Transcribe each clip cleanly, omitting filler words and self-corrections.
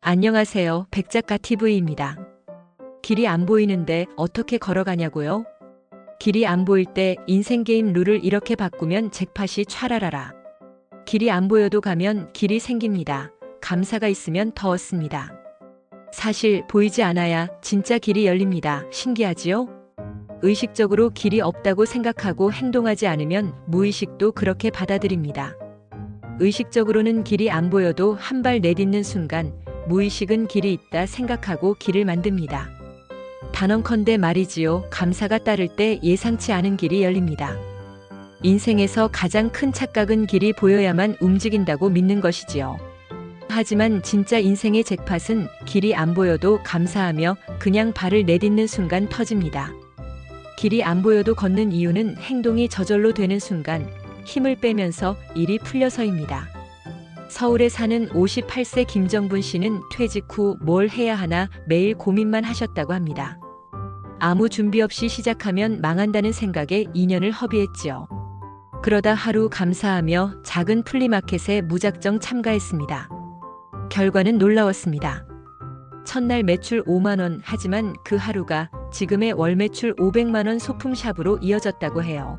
안녕하세요. 백작가 TV입니다. 길이 안 보이는데 어떻게 걸어가냐고요? 길이 안 보일 때 인생 게임 룰을 이렇게 바꾸면 잭팟이 촤라라라. 길이 안 보여도 가면 길이 생깁니다. 감사가 있으면 더 얻습니다. 사실 보이지 않아야 진짜 길이 열립니다. 신기하지요? 의식적으로 길이 없다고 생각하고 행동하지 않으면 무의식도 그렇게 받아들입니다. 의식적으로는 길이 안 보여도 한 발 내딛는 순간 무의식은 길이 있다 생각하고 길을 만듭니다. 단언컨대 말이지요. 감사가 따를 때 예상치 않은 길이 열립니다. 인생에서 가장 큰 착각은 길이 보여야만 움직인다고 믿는 것이지요. 하지만 진짜 인생의 잭팟은 길이 안 보여도 감사하며 그냥 발을 내딛는 순간 터집니다. 길이 안 보여도 걷는 이유는 행동이 저절로 되는 순간 힘을 빼면서 일이 풀려서입니다. 서울에 사는 58세 김정분 씨는 퇴직 후 뭘 해야 하나 매일 고민만 하셨다고 합니다. 아무 준비 없이 시작하면 망한다는 생각에 2년을 허비했지요. 그러다 하루 감사하며 작은 플리마켓에 무작정 참가했습니다. 결과는 놀라웠습니다. 첫날 매출 5만 원, 하지만 그 하루가 지금의 월 매출 500만 원 소품샵으로 이어졌다고 해요.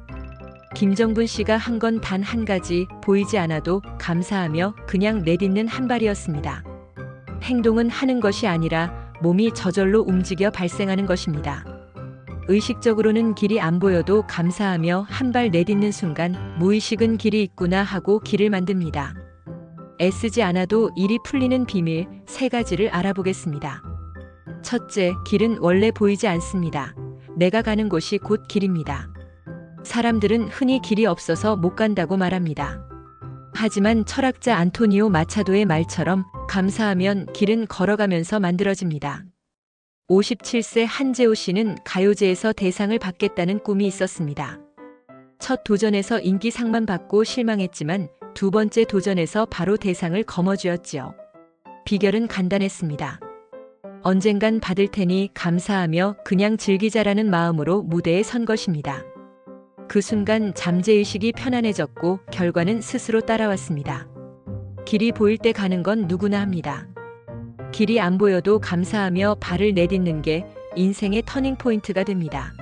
김정분 씨가 한 건 단 한 가지, 보이지 않아도 감사하며 그냥 내딛는 한 발이었습니다. 행동은 하는 것이 아니라 몸이 저절로 움직여 발생하는 것입니다. 의식적으로는 길이 안 보여도 감사하며 한 발 내딛는 순간 무의식은 길이 있구나 하고 길을 만듭니다. 애쓰지 않아도 일이 풀리는 비밀 3가지를 알아보겠습니다. 첫째, 길은 원래 보이지 않습니다. 내가 가는 곳이 곧 길입니다. 사람들은 흔히 길이 없어서 못 간다고 말합니다. 하지만 철학자 안토니오 마차도의 말처럼 감사하면 길은 걸어가면서 만들어집니다. 57세 한재호 씨는 가요제에서 대상을 받겠다는 꿈이 있었습니다. 첫 도전에서 인기상만 받고 실망했지만 2번째 도전에서 바로 대상을 거머쥐었지요. 비결은 간단했습니다. 언젠간 받을 테니 감사하며 그냥 즐기자라는 마음으로 무대에 선 것입니다. 그 순간 잠재의식이 편안해졌고 결과는 스스로 따라왔습니다. 길이 보일 때 가는 건 누구나 합니다. 길이 안 보여도 감사하며 발을 내딛는 게 인생의 터닝포인트가 됩니다.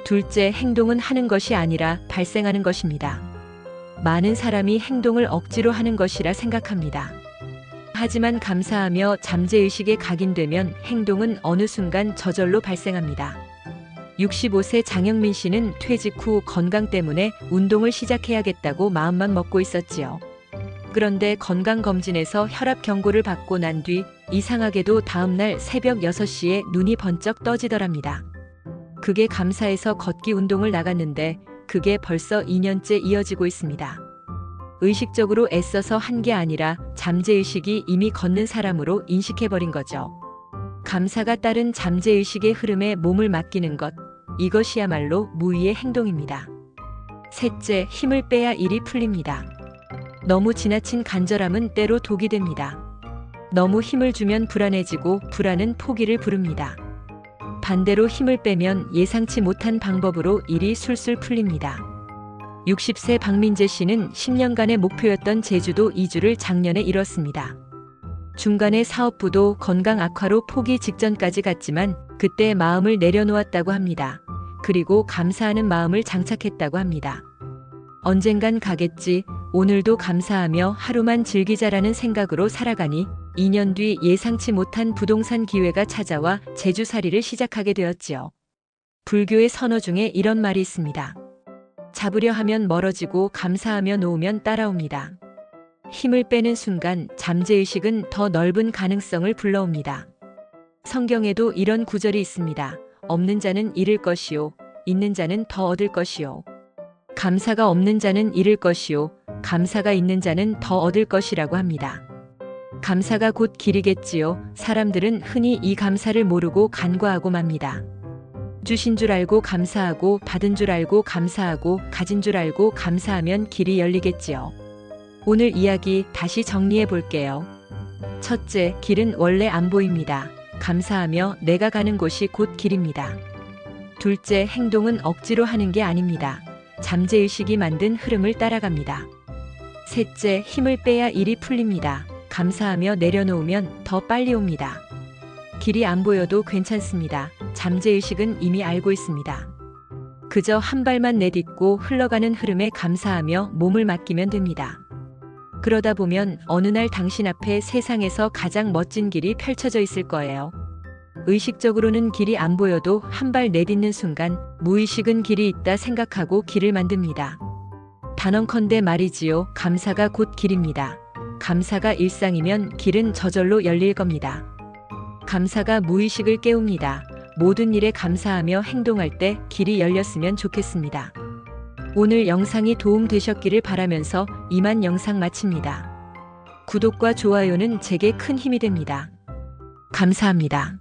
둘째, 행동은 하는 것이 아니라 발생하는 것입니다. 많은 사람이 행동을 억지로 하는 것이라 생각합니다. 하지만 감사하며 잠재의식에 각인되면 행동은 어느 순간 저절로 발생합니다. 65세 장영민 씨는 퇴직 후 건강 때문에 운동을 시작해야겠다고 마음만 먹고 있었지요. 그런데 건강검진에서 혈압 경고를 받고 난 뒤 이상하게도 다음날 새벽 6시에 눈이 번쩍 떠지더랍니다. 그게 감사해서 걷기 운동을 나갔는데 그게 벌써 2년째 이어지고 있습니다. 의식적으로 애써서 한 게 아니라 잠재의식이 이미 걷는 사람으로 인식해버린 거죠. 감사가 따른 잠재의식의 흐름에 몸을 맡기는 것, 이것이야말로 무의의 행동입니다. 셋째, 힘을 빼야 일이 풀립니다. 너무 지나친 간절함은 때로 독이 됩니다. 너무 힘을 주면 불안해지고 불안은 포기를 부릅니다. 반대로 힘을 빼면 예상치 못한 방법으로 일이 술술 풀립니다. 60세 박민재 씨는 10년간의 목표였던 제주도 이주를 작년에 이뤘습니다. 중간에 사업부도 건강 악화로 포기 직전까지 갔지만 그때 마음을 내려놓았다고 합니다. 그리고 감사하는 마음을 장착했다고 합니다. 언젠간 가겠지, 오늘도 감사하며 하루만 즐기자라는 생각으로 살아가니 2년 뒤 예상치 못한 부동산 기회가 찾아와 제주살이를 시작하게 되었지요. 불교의 선어 중에 이런 말이 있습니다. 잡으려 하면 멀어지고 감사하며 놓으면 따라옵니다. 힘을 빼는 순간 잠재의식은 더 넓은 가능성을 불러옵니다. 성경에도 이런 구절이 있습니다. 없는 자는 잃을 것이요, 있는 자는 더 얻을 것이요. 감사가 없는 자는 잃을 것이요, 감사가 있는 자는 더 얻을 것이라고 합니다. 감사가 곧 길이겠지요. 사람들은 흔히 이 감사를 모르고 간과하고 맙니다. 주신 줄 알고 감사하고, 받은 줄 알고 감사하고, 가진 줄 알고 감사하면 길이 열리겠지요. 오늘 이야기 다시 정리해 볼게요. 첫째, 길은 원래 안 보입니다. 감사하며 내가 가는 곳이 곧 길입니다. 둘째, 행동은 억지로 하는 게 아닙니다. 잠재의식이 만든 흐름을 따라갑니다. 셋째, 힘을 빼야 일이 풀립니다. 감사하며 내려놓으면 더 빨리 옵니다. 길이 안 보여도 괜찮습니다. 잠재의식은 이미 알고 있습니다. 그저 한 발만 내딛고 흘러가는 흐름에 감사하며 몸을 맡기면 됩니다. 그러다 보면 어느 날 당신 앞에 세상에서 가장 멋진 길이 펼쳐져 있을 거예요. 의식적으로는 길이 안 보여도 한 발 내딛는 순간 무의식은 길이 있다 생각하고 길을 만듭니다. 단언컨대 말이지요. 감사가 곧 길입니다. 감사가 일상이면 길은 저절로 열릴 겁니다. 감사가 무의식을 깨웁니다. 모든 일에 감사하며 행동할 때 길이 열렸으면 좋겠습니다. 오늘 영상이 도움되셨기를 바라면서 이만 영상 마칩니다. 구독과 좋아요는 제게 큰 힘이 됩니다. 감사합니다.